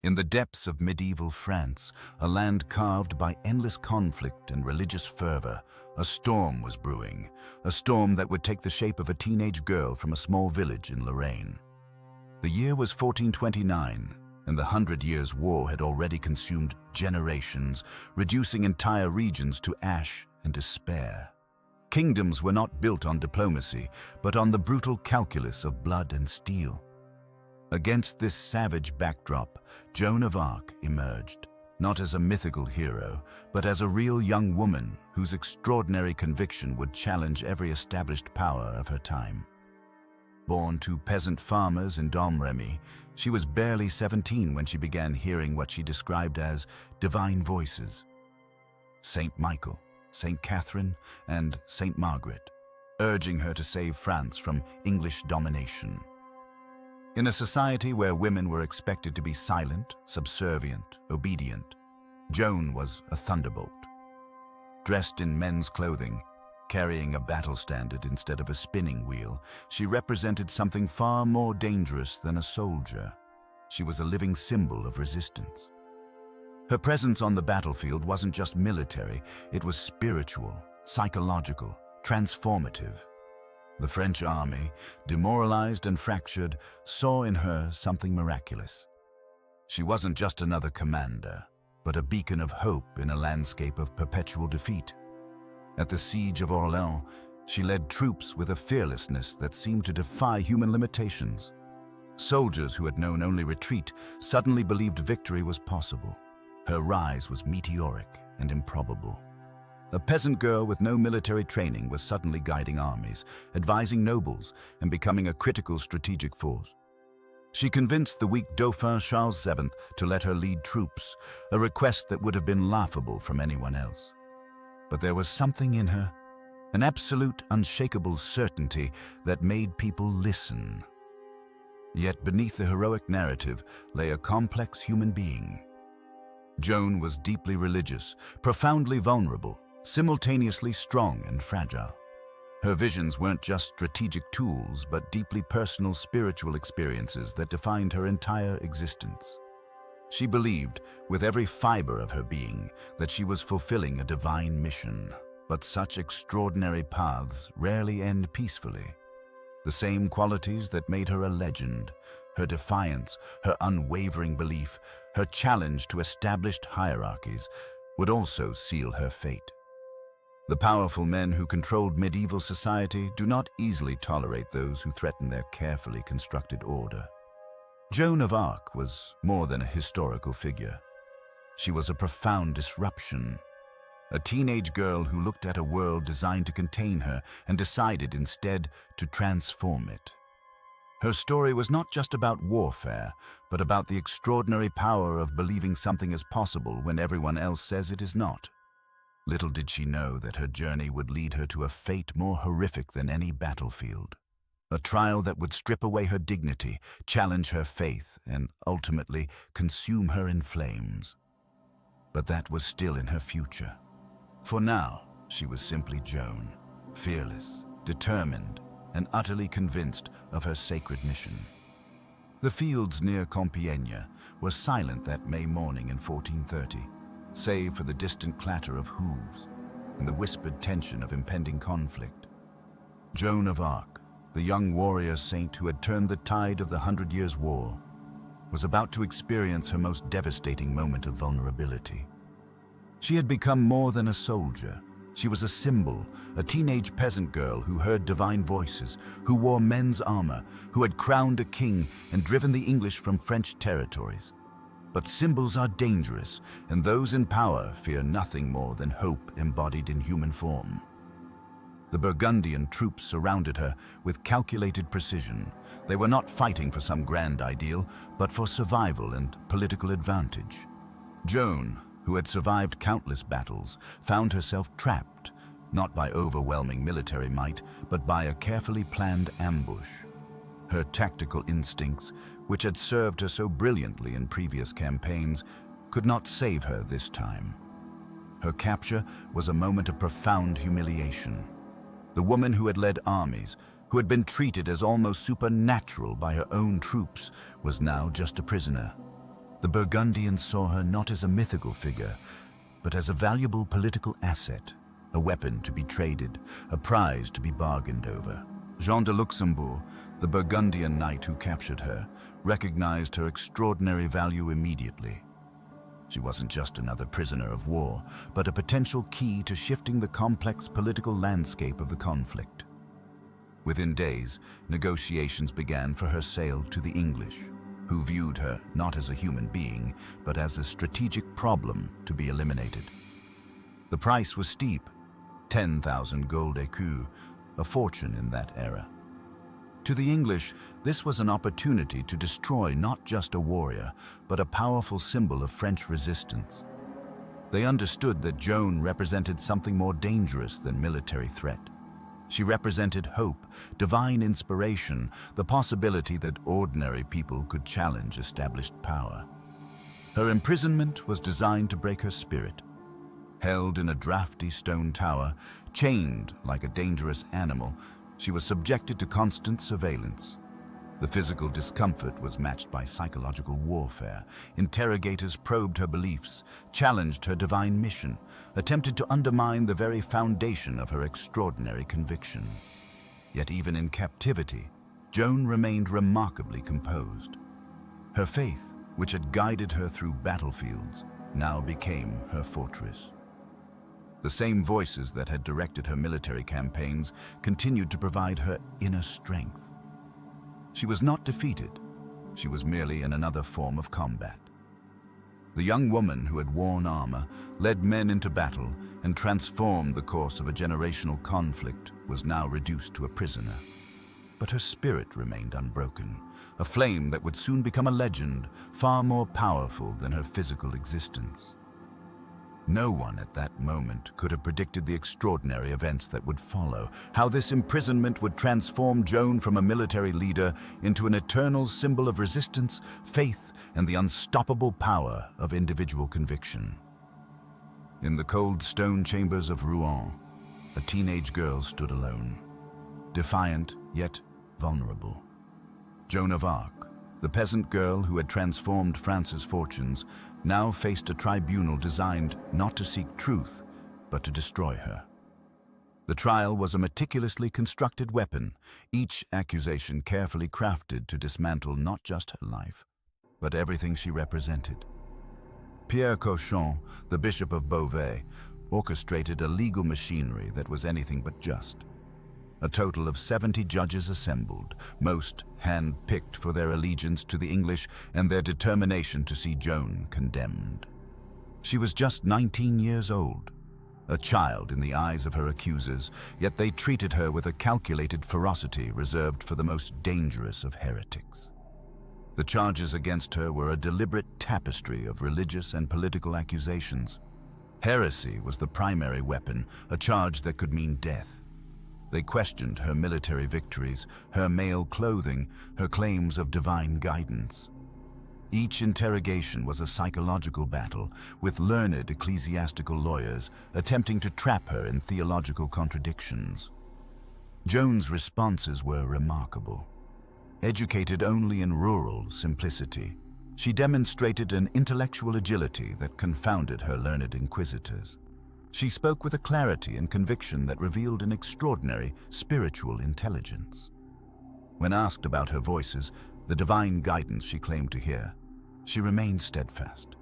In the depths of medieval France, a land carved by endless conflict and religious fervor, a storm was brewing, a storm that would take the shape of a teenage girl from a small village in Lorraine. The year was 1429, and the Hundred Years' War had already consumed generations, reducing entire regions to ash and despair. Kingdoms were not built on diplomacy, but on the brutal calculus of blood and steel. Against this savage backdrop, Joan of Arc emerged, not as a mythical hero, but as a real young woman whose extraordinary conviction would challenge every established power of her time. Born to peasant farmers in Domremy, she was barely 17 when she began hearing what she described as divine voices. Saint Michael, Saint Catherine, and Saint Margaret, urging her to save France from English domination. In a society where women were expected to be silent, subservient, obedient, Joan was a thunderbolt. Dressed in men's clothing, carrying a battle standard instead of a spinning wheel, she represented something far more dangerous than a soldier. She was a living symbol of resistance. Her presence on the battlefield wasn't just military, it was spiritual, psychological, transformative. The French army, demoralized and fractured, saw in her something miraculous. She wasn't just another commander, but a beacon of hope in a landscape of perpetual defeat. At the siege of Orléans, she led troops with a fearlessness that seemed to defy human limitations. Soldiers who had known only retreat suddenly believed victory was possible. Her rise was meteoric and improbable. A peasant girl with no military training was suddenly guiding armies, advising nobles, and becoming a critical strategic force. She convinced the weak Dauphin Charles VII to let her lead troops, a request that would have been laughable from anyone else. But there was something in her, an absolute, unshakable certainty that made people listen. Yet beneath the heroic narrative lay a complex human being. Joan was deeply religious, profoundly vulnerable, simultaneously strong and fragile. Her visions weren't just strategic tools, but deeply personal spiritual experiences that defined her entire existence. She believed, with every fiber of her being, that she was fulfilling a divine mission. But such extraordinary paths rarely end peacefully. The same qualities that made her a legend, her defiance, her unwavering belief, her challenge to established hierarchies, would also seal her fate. The powerful men who controlled medieval society do not easily tolerate those who threaten their carefully constructed order. Joan of Arc was more than a historical figure. She was a profound disruption, a teenage girl who looked at a world designed to contain her and decided instead to transform it. Her story was not just about warfare, but about the extraordinary power of believing something is possible when everyone else says it is not. Little did she know that her journey would lead her to a fate more horrific than any battlefield. A trial that would strip away her dignity, challenge her faith, and ultimately consume her in flames. But that was still in her future. For now, she was simply Joan, fearless, determined, and utterly convinced of her sacred mission. The fields near Compiègne were silent that May morning in 1430. Save for the distant clatter of hooves and the whispered tension of impending conflict. Joan of Arc, the young warrior saint who had turned the tide of the 100 Years' War, was about to experience her most devastating moment of vulnerability. She had become more than a soldier. She was a symbol, a teenage peasant girl who heard divine voices, who wore men's armor, who had crowned a king and driven the English from French territories. But symbols are dangerous, and those in power fear nothing more than hope embodied in human form. The Burgundian troops surrounded her with calculated precision. They were not fighting for some grand ideal, but for survival and political advantage. Joan, who had survived countless battles, found herself trapped, not by overwhelming military might, but by a carefully planned ambush. Her tactical instincts, which had served her so brilliantly in previous campaigns, could not save her this time. Her capture was a moment of profound humiliation. The woman who had led armies, who had been treated as almost supernatural by her own troops, was now just a prisoner. The Burgundians saw her not as a mythical figure, but as a valuable political asset, a weapon to be traded, a prize to be bargained over. Jean de Luxembourg, the Burgundian knight who captured her, recognized her extraordinary value immediately. She wasn't just another prisoner of war, but a potential key to shifting the complex political landscape of the conflict. Within days, negotiations began for her sale to the English, who viewed her not as a human being, but as a strategic problem to be eliminated. The price was steep, 10,000 gold écus, a fortune in that era. To the English, this was an opportunity to destroy not just a warrior, but a powerful symbol of French resistance. They understood that Joan represented something more dangerous than military threat. She represented hope, divine inspiration, the possibility that ordinary people could challenge established power. Her imprisonment was designed to break her spirit. Held in a drafty stone tower, chained like a dangerous animal, she was subjected to constant surveillance. The physical discomfort was matched by psychological warfare. Interrogators probed her beliefs, challenged her divine mission, attempted to undermine the very foundation of her extraordinary conviction. Yet even in captivity, Joan remained remarkably composed. Her faith, which had guided her through battlefields, now became her fortress. The same voices that had directed her military campaigns continued to provide her inner strength. She was not defeated. She was merely in another form of combat. The young woman who had worn armor, led men into battle, and transformed the course of a generational conflict was now reduced to a prisoner. But her spirit remained unbroken, a flame that would soon become a legend, far more powerful than her physical existence. No one at that moment could have predicted the extraordinary events that would follow, how this imprisonment would transform Joan from a military leader into an eternal symbol of resistance, faith, and the unstoppable power of individual conviction. In the cold stone chambers of Rouen, a teenage girl stood alone, defiant yet vulnerable. Joan of Arc, the peasant girl who had transformed France's fortunes, now faced a tribunal designed not to seek truth, but to destroy her. The trial was a meticulously constructed weapon, each accusation carefully crafted to dismantle not just her life, but everything she represented. Pierre Cochon, the Bishop of Beauvais, orchestrated a legal machinery that was anything but just. A total of 70 judges assembled, most hand-picked for their allegiance to the English and their determination to see Joan condemned. She was just 19 years old, a child in the eyes of her accusers, yet they treated her with a calculated ferocity reserved for the most dangerous of heretics. The charges against her were a deliberate tapestry of religious and political accusations. Heresy was the primary weapon, a charge that could mean death. They questioned her military victories, her male clothing, her claims of divine guidance. Each interrogation was a psychological battle, with learned ecclesiastical lawyers attempting to trap her in theological contradictions. Joan's responses were remarkable. Educated only in rural simplicity, she demonstrated an intellectual agility that confounded her learned inquisitors. She spoke with a clarity and conviction that revealed an extraordinary spiritual intelligence. When asked about her voices, the divine guidance she claimed to hear, she remained steadfast.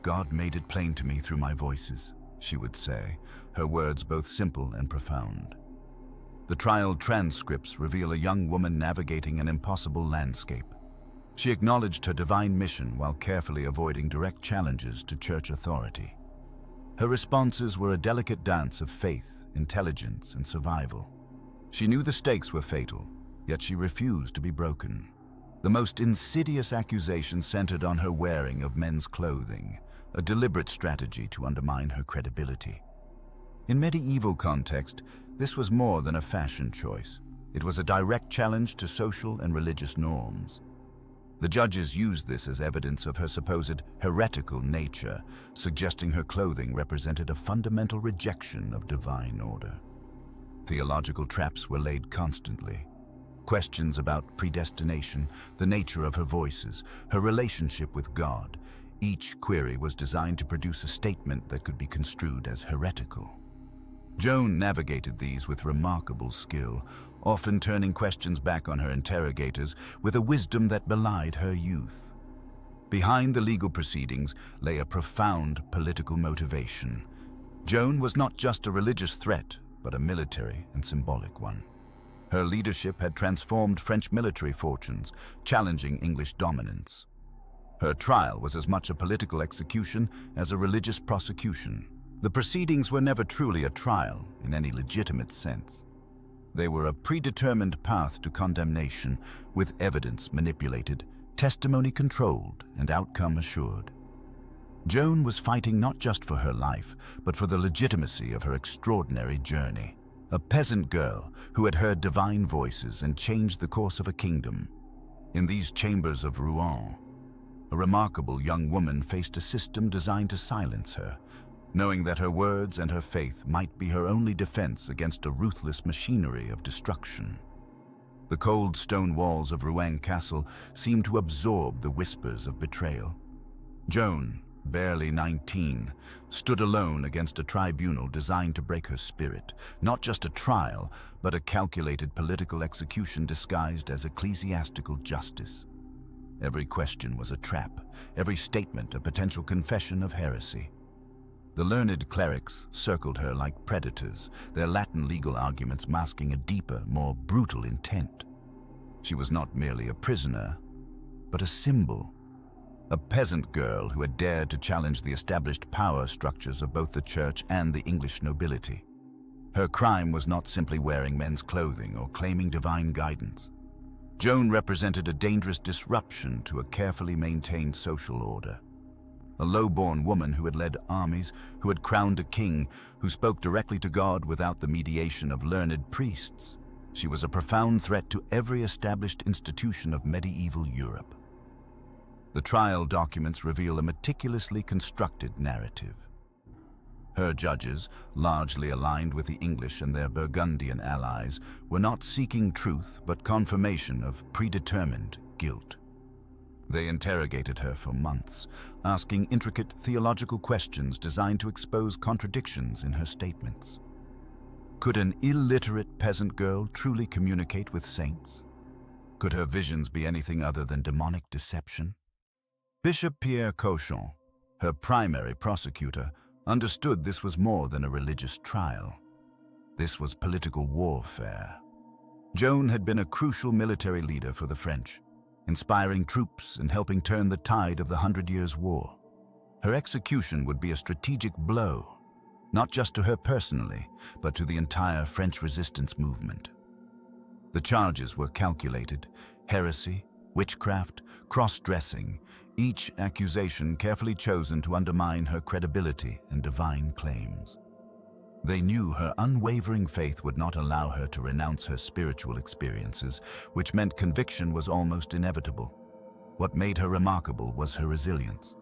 "God made it plain to me through my voices," she would say, her words both simple and profound. The trial transcripts reveal a young woman navigating an impossible landscape. She acknowledged her divine mission while carefully avoiding direct challenges to church authority. Her responses were a delicate dance of faith, intelligence, and survival. She knew the stakes were fatal, yet she refused to be broken. The most insidious accusation centered on her wearing of men's clothing, a deliberate strategy to undermine her credibility. In medieval context, this was more than a fashion choice. It was a direct challenge to social and religious norms. The judges used this as evidence of her supposed heretical nature, suggesting her clothing represented a fundamental rejection of divine order. Theological traps were laid constantly. Questions about predestination, the nature of her voices, her relationship with God. Each query was designed to produce a statement that could be construed as heretical. Joan navigated these with remarkable skill, often turning questions back on her interrogators with a wisdom that belied her youth. Behind the legal proceedings lay a profound political motivation. Joan was not just a religious threat, but a military and symbolic one. Her leadership had transformed French military fortunes, challenging English dominance. Her trial was as much a political execution as a religious prosecution. The proceedings were never truly a trial in any legitimate sense. They were a predetermined path to condemnation, with evidence manipulated, testimony controlled, and outcome assured. Joan was fighting not just for her life, but for the legitimacy of her extraordinary journey. A peasant girl who had heard divine voices and changed the course of a kingdom. In these chambers of Rouen, a remarkable young woman faced a system designed to silence her, knowing that her words and her faith might be her only defense against a ruthless machinery of destruction. The cold stone walls of Rouen Castle seemed to absorb the whispers of betrayal. Joan, barely 19, stood alone against a tribunal designed to break her spirit. Not just a trial, but a calculated political execution disguised as ecclesiastical justice. Every question was a trap, every statement a potential confession of heresy. The learned clerics circled her like predators, their Latin legal arguments masking a deeper, more brutal intent. She was not merely a prisoner, but a symbol. A peasant girl who had dared to challenge the established power structures of both the church and the English nobility. Her crime was not simply wearing men's clothing or claiming divine guidance. Joan represented a dangerous disruption to a carefully maintained social order. A low-born woman who had led armies, who had crowned a king, who spoke directly to God without the mediation of learned priests. She was a profound threat to every established institution of medieval Europe. The trial documents reveal a meticulously constructed narrative. Her judges, largely aligned with the English and their Burgundian allies, were not seeking truth but confirmation of predetermined guilt. They interrogated her for months, asking intricate theological questions designed to expose contradictions in her statements. Could an illiterate peasant girl truly communicate with saints? Could her visions be anything other than demonic deception? Bishop Pierre Cochon, her primary prosecutor, understood this was more than a religious trial. This was political warfare. Joan had been a crucial military leader for the French, inspiring troops and helping turn the tide of the 100 Years' War. Her execution would be a strategic blow, not just to her personally, but to the entire French resistance movement. The charges were calculated: heresy, witchcraft, cross-dressing, each accusation carefully chosen to undermine her credibility and divine claims. They knew her unwavering faith would not allow her to renounce her spiritual experiences, which meant conviction was almost inevitable. What made her remarkable was her resilience.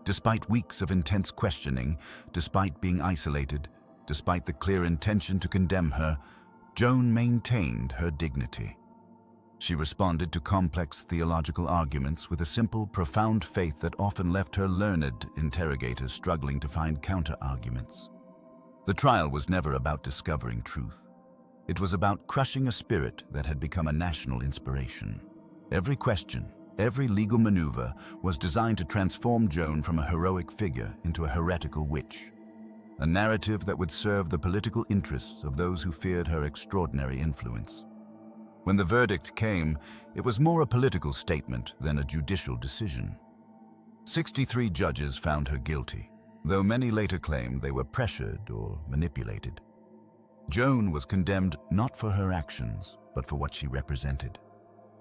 Despite weeks of intense questioning, despite being isolated, despite the clear intention to condemn her, Joan maintained her dignity. She responded to complex theological arguments with a simple, profound faith that often left her learned interrogators struggling to find counter-arguments. The trial was never about discovering truth. It was about crushing a spirit that had become a national inspiration. Every question, every legal maneuver was designed to transform Joan from a heroic figure into a heretical witch. A narrative that would serve the political interests of those who feared her extraordinary influence. When the verdict came, it was more a political statement than a judicial decision. 63 judges found her guilty, though many later claimed they were pressured or manipulated. Joan was condemned not for her actions, but for what she represented: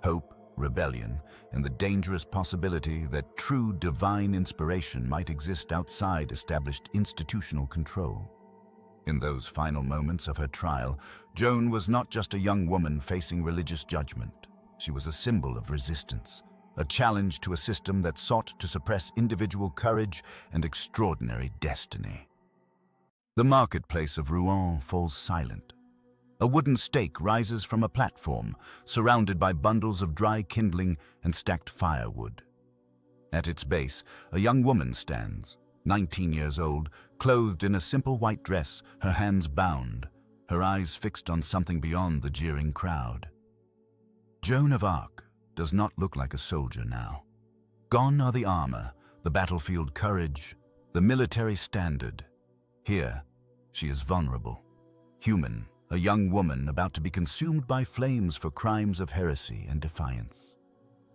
hope, rebellion, and the dangerous possibility that true divine inspiration might exist outside established institutional control. In those final moments of her trial, Joan was not just a young woman facing religious judgment. She was a symbol of resistance, a challenge to a system that sought to suppress individual courage and extraordinary destiny. The marketplace of Rouen falls silent. A wooden stake rises from a platform, surrounded by bundles of dry kindling and stacked firewood. At its base, a young woman stands, 19 years old, clothed in a simple white dress, her hands bound, her eyes fixed on something beyond the jeering crowd. Joan of Arc does not look like a soldier now. Gone are the armor, the battlefield courage, the military standard. Here, she is vulnerable, human, a young woman about to be consumed by flames for crimes of heresy and defiance.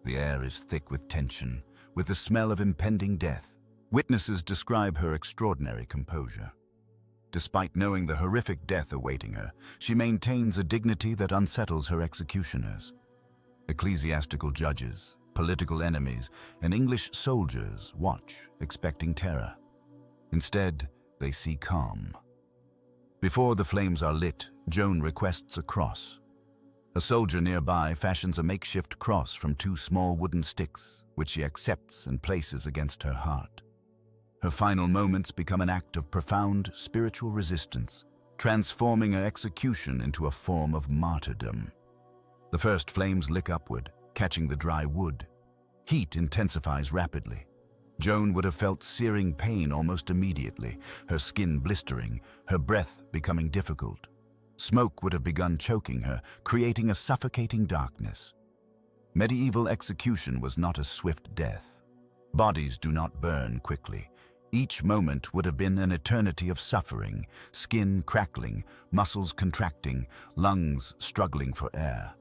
The air is thick with tension, with the smell of impending death. Witnesses describe her extraordinary composure. Despite knowing the horrific death awaiting her, she maintains a dignity that unsettles her executioners. Ecclesiastical judges, political enemies, and English soldiers watch, expecting terror. Instead, they see calm. Before the flames are lit, Joan requests a cross. A soldier nearby fashions a makeshift cross from 2 small wooden sticks, which she accepts and places against her heart. Her final moments become an act of profound spiritual resistance, transforming her execution into a form of martyrdom. The first flames lick upward, catching the dry wood. Heat intensifies rapidly. Joan would have felt searing pain almost immediately, her skin blistering, her breath becoming difficult. Smoke would have begun choking her, creating a suffocating darkness. Medieval execution was not a swift death. Bodies do not burn quickly. Each moment would have been an eternity of suffering, skin crackling, muscles contracting, lungs struggling for air.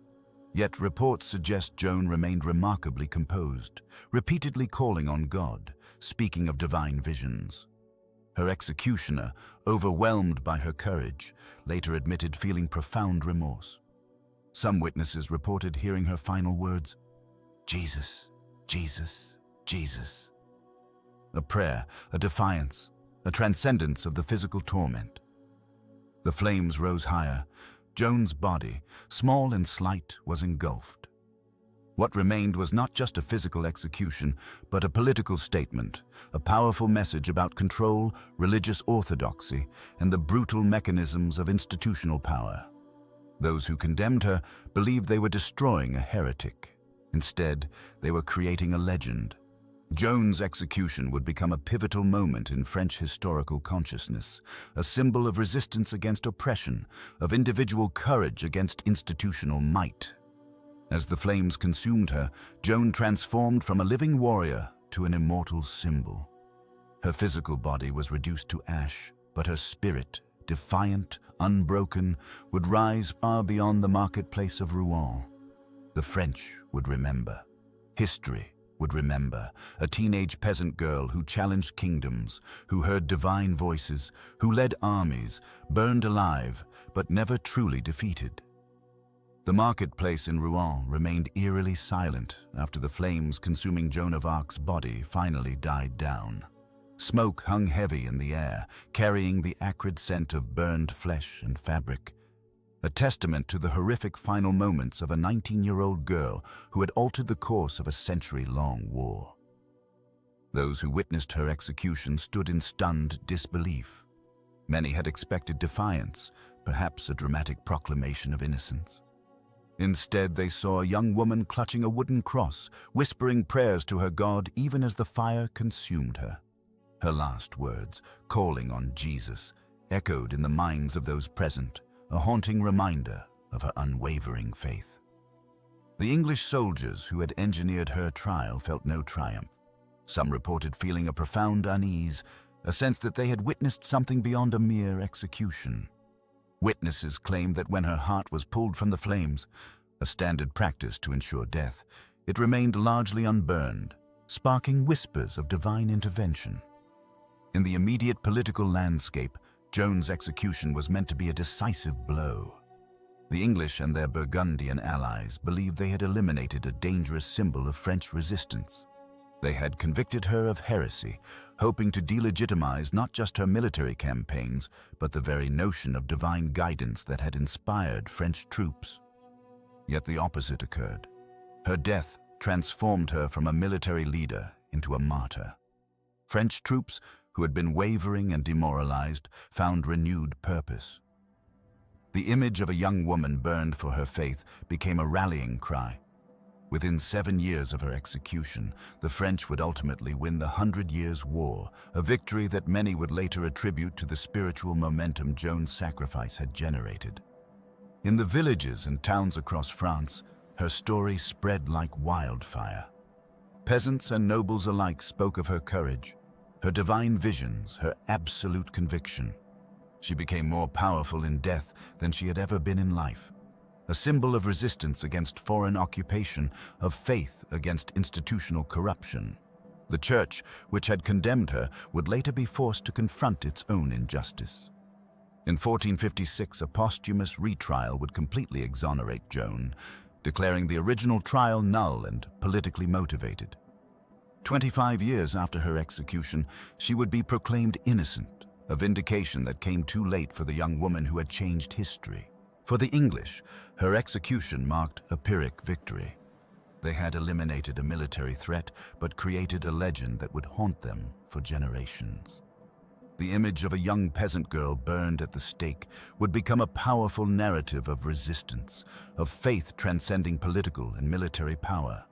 Yet reports suggest Joan remained remarkably composed, repeatedly calling on God, speaking of divine visions. Her executioner, overwhelmed by her courage, later admitted feeling profound remorse. Some witnesses reported hearing her final words, "Jesus, Jesus, Jesus." A prayer, a defiance, a transcendence of the physical torment. The flames rose higher. Joan's body, small and slight, was engulfed. What remained was not just a physical execution, but a political statement, a powerful message about control, religious orthodoxy, and the brutal mechanisms of institutional power. Those who condemned her believed they were destroying a heretic. Instead, they were creating a legend. Joan's execution would become a pivotal moment in French historical consciousness, a symbol of resistance against oppression, of individual courage against institutional might. As the flames consumed her, Joan transformed from a living warrior to an immortal symbol. Her physical body was reduced to ash, but her spirit, defiant, unbroken, would rise far beyond the marketplace of Rouen. The French would remember. History would remember a teenage peasant girl who challenged kingdoms, who heard divine voices, who led armies, burned alive, but never truly defeated. The marketplace in Rouen remained eerily silent after the flames consuming Joan of Arc's body finally died down. Smoke hung heavy in the air, carrying the acrid scent of burned flesh and fabric, a testament to the horrific final moments of a 19-year-old girl who had altered the course of a century-long war. Those who witnessed her execution stood in stunned disbelief. Many had expected defiance, perhaps a dramatic proclamation of innocence. Instead, they saw a young woman clutching a wooden cross, whispering prayers to her God even as the fire consumed her. Her last words, calling on Jesus, echoed in the minds of those present, a haunting reminder of her unwavering faith. The English soldiers who had engineered her trial felt no triumph. Some reported feeling a profound unease, a sense that they had witnessed something beyond a mere execution. Witnesses claimed that when her heart was pulled from the flames, a standard practice to ensure death, it remained largely unburned, sparking whispers of divine intervention. In the immediate political landscape, Joan's execution was meant to be a decisive blow. The English and their Burgundian allies believed they had eliminated a dangerous symbol of French resistance. They had convicted her of heresy, hoping to delegitimize not just her military campaigns, but the very notion of divine guidance that had inspired French troops. Yet the opposite occurred. Her death transformed her from a military leader into a martyr. French troops, who had been wavering and demoralized, found renewed purpose. The image of a young woman burned for her faith became a rallying cry. Within 7 years of her execution, the French would ultimately win the 100 Years' War, a victory that many would later attribute to the spiritual momentum Joan's sacrifice had generated. In the villages and towns across France, her story spread like wildfire. Peasants and nobles alike spoke of her courage, her divine visions, her absolute conviction. She became more powerful in death than she had ever been in life. A symbol of resistance against foreign occupation, of faith against institutional corruption. The church, which had condemned her, would later be forced to confront its own injustice. In 1456, a posthumous retrial would completely exonerate Joan, declaring the original trial null and politically motivated. 25 years after her execution, she would be proclaimed innocent, a vindication that came too late for the young woman who had changed history. For the English, her execution marked a Pyrrhic victory. They had eliminated a military threat, but created a legend that would haunt them for generations. The image of a young peasant girl burned at the stake would become a powerful narrative of resistance, of faith transcending political and military power.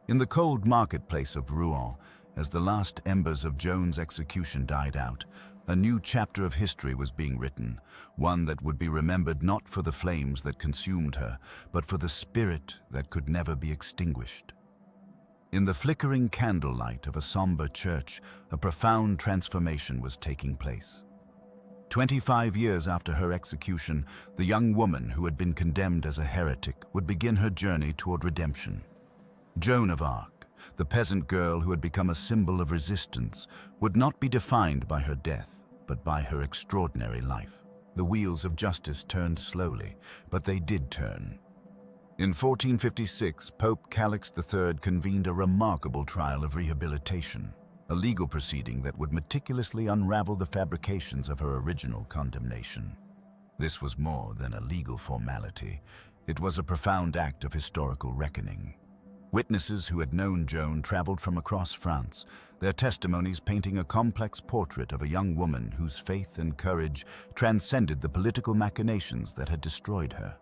In the cold marketplace of Rouen, as the last embers of Joan's execution died out, a new chapter of history was being written, one that would be remembered not for the flames that consumed her, but for the spirit that could never be extinguished. In the flickering candlelight of a somber church, a profound transformation was taking place. 25 years after her execution, the young woman who had been condemned as a heretic would begin her journey toward redemption. Joan of Arc, the peasant girl who had become a symbol of resistance, would not be defined by her death, but by her extraordinary life. The wheels of justice turned slowly, but they did turn. In 1456, Pope Calix III convened a remarkable trial of rehabilitation, a legal proceeding that would meticulously unravel the fabrications of her original condemnation. This was more than a legal formality. It was a profound act of historical reckoning. Witnesses who had known Joan traveled from across France, their testimonies painting a complex portrait of a young woman whose faith and courage transcended the political machinations that had destroyed her.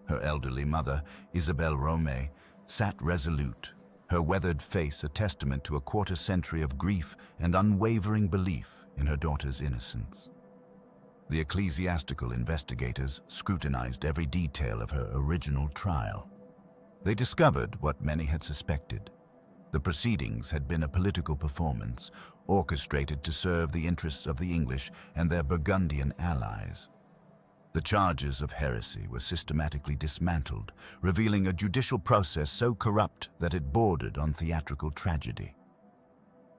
Her elderly mother, Isabelle Romé, sat resolute, her weathered face a testament to a quarter-century of grief and unwavering belief in her daughter's innocence. The ecclesiastical investigators scrutinized every detail of her original trial. They discovered what many had suspected. The proceedings had been a political performance, orchestrated to serve the interests of the English and their Burgundian allies. The charges of heresy were systematically dismantled, revealing a judicial process so corrupt that it bordered on theatrical tragedy.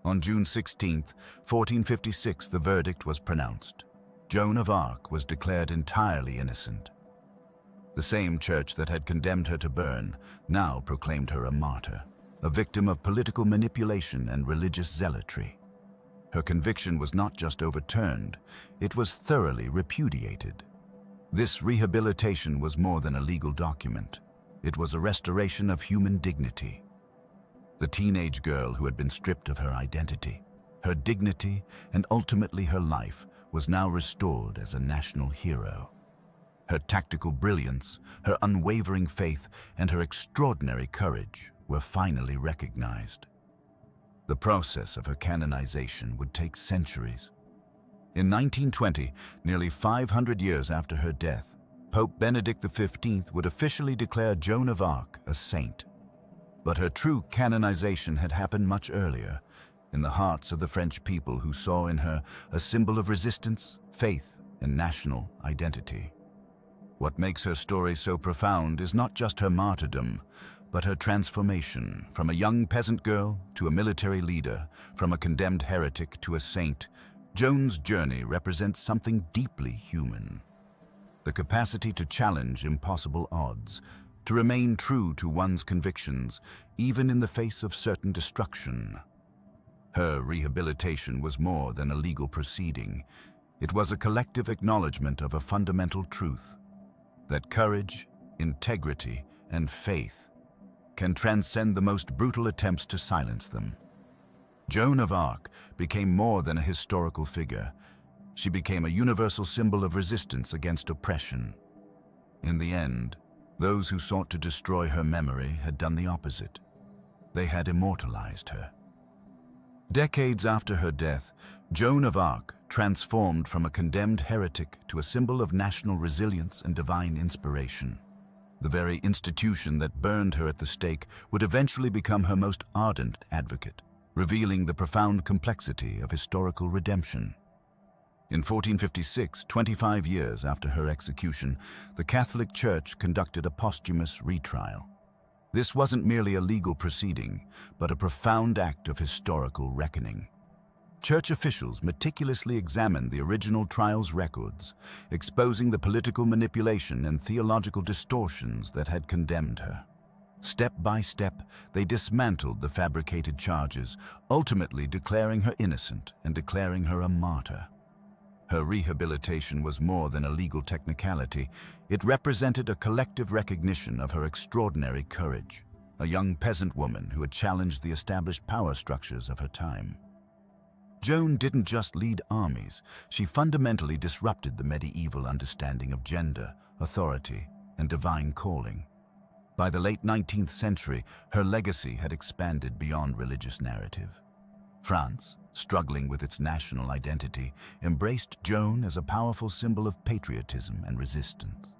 On June 16, 1456, the verdict was pronounced. Joan of Arc was declared entirely innocent. The same church that had condemned her to burn now proclaimed her a martyr, a victim of political manipulation and religious zealotry. Her conviction was not just overturned, it was thoroughly repudiated. This rehabilitation was more than a legal document. It was a restoration of human dignity. The teenage girl who had been stripped of her identity, her dignity, and ultimately her life was now restored as a national hero. Her tactical brilliance, her unwavering faith, and her extraordinary courage were finally recognized. The process of her canonization would take centuries. In 1920, nearly 500 years after her death, Pope Benedict XV would officially declare Joan of Arc a saint. But her true canonization had happened much earlier, in the hearts of the French people who saw in her a symbol of resistance, faith, and national identity. What makes her story so profound is not just her martyrdom, but her transformation from a young peasant girl to a military leader, from a condemned heretic to a saint. Joan's journey represents something deeply human. The capacity to challenge impossible odds, to remain true to one's convictions, even in the face of certain destruction. Her rehabilitation was more than a legal proceeding. It was a collective acknowledgement of a fundamental truth, that courage, integrity, and faith can transcend the most brutal attempts to silence them. Joan of Arc became more than a historical figure. She became a universal symbol of resistance against oppression. In the end, those who sought to destroy her memory had done the opposite. They had immortalized her. Decades after her death, Joan of Arc transformed from a condemned heretic to a symbol of national resilience and divine inspiration. The very institution that burned her at the stake would eventually become her most ardent advocate, revealing the profound complexity of historical redemption. In 1456, 25 years after her execution, the Catholic Church conducted a posthumous retrial. This wasn't merely a legal proceeding, but a profound act of historical reckoning. Church officials meticulously examined the original trial's records, exposing the political manipulation and theological distortions that had condemned her. Step by step, they dismantled the fabricated charges, ultimately declaring her innocent and declaring her a martyr. Her rehabilitation was more than a legal technicality. It represented a collective recognition of her extraordinary courage, a young peasant woman who had challenged the established power structures of her time. Joan didn't just lead armies, she fundamentally disrupted the medieval understanding of gender, authority, and divine calling. By the late 19th century, her legacy had expanded beyond religious narrative. France, struggling with its national identity, embraced Joan as a powerful symbol of patriotism and resistance.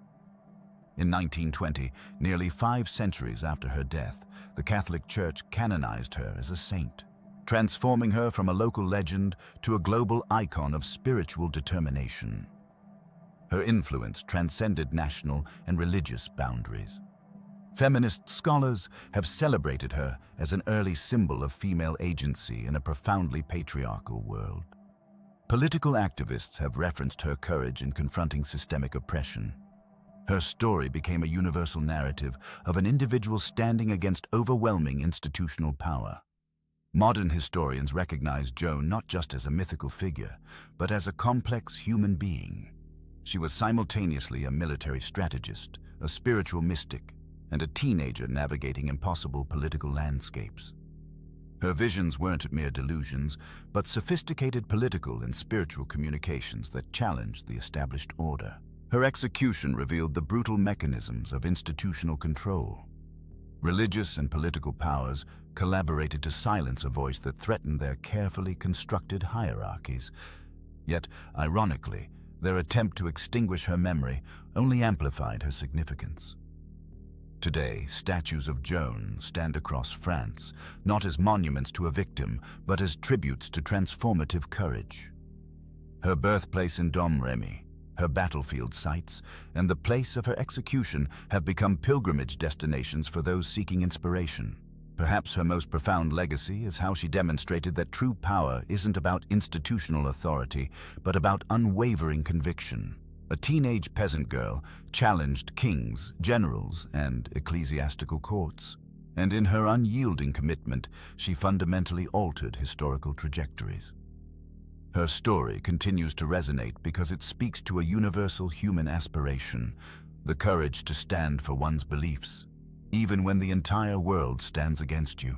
In 1920, nearly 5 centuries after her death, the Catholic Church canonized her as a saint, transforming her from a local legend to a global icon of spiritual determination. Her influence transcended national and religious boundaries. Feminist scholars have celebrated her as an early symbol of female agency in a profoundly patriarchal world. Political activists have referenced her courage in confronting systemic oppression. Her story became a universal narrative of an individual standing against overwhelming institutional power. Modern historians recognize Joan not just as a mythical figure, but as a complex human being. She was simultaneously a military strategist, a spiritual mystic, and a teenager navigating impossible political landscapes. Her visions weren't mere delusions, but sophisticated political and spiritual communications that challenged the established order. Her execution revealed the brutal mechanisms of institutional control. Religious and political powers collaborated to silence a voice that threatened their carefully constructed hierarchies. Yet, ironically, their attempt to extinguish her memory only amplified her significance. Today, statues of Joan stand across France, not as monuments to a victim, but as tributes to transformative courage. Her birthplace in Domremy, her battlefield sites, and the place of her execution have become pilgrimage destinations for those seeking inspiration. Perhaps her most profound legacy is how she demonstrated that true power isn't about institutional authority, but about unwavering conviction. A teenage peasant girl challenged kings, generals, and ecclesiastical courts. And in her unyielding commitment, she fundamentally altered historical trajectories. Her story continues to resonate because it speaks to a universal human aspiration, the courage to stand for one's beliefs, even when the entire world stands against you.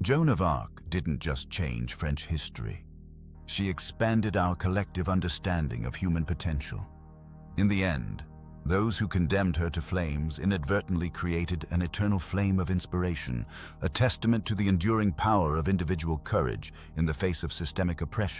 Joan of Arc didn't just change French history. She expanded our collective understanding of human potential. In the end, those who condemned her to flames inadvertently created an eternal flame of inspiration, a testament to the enduring power of individual courage in the face of systemic oppression.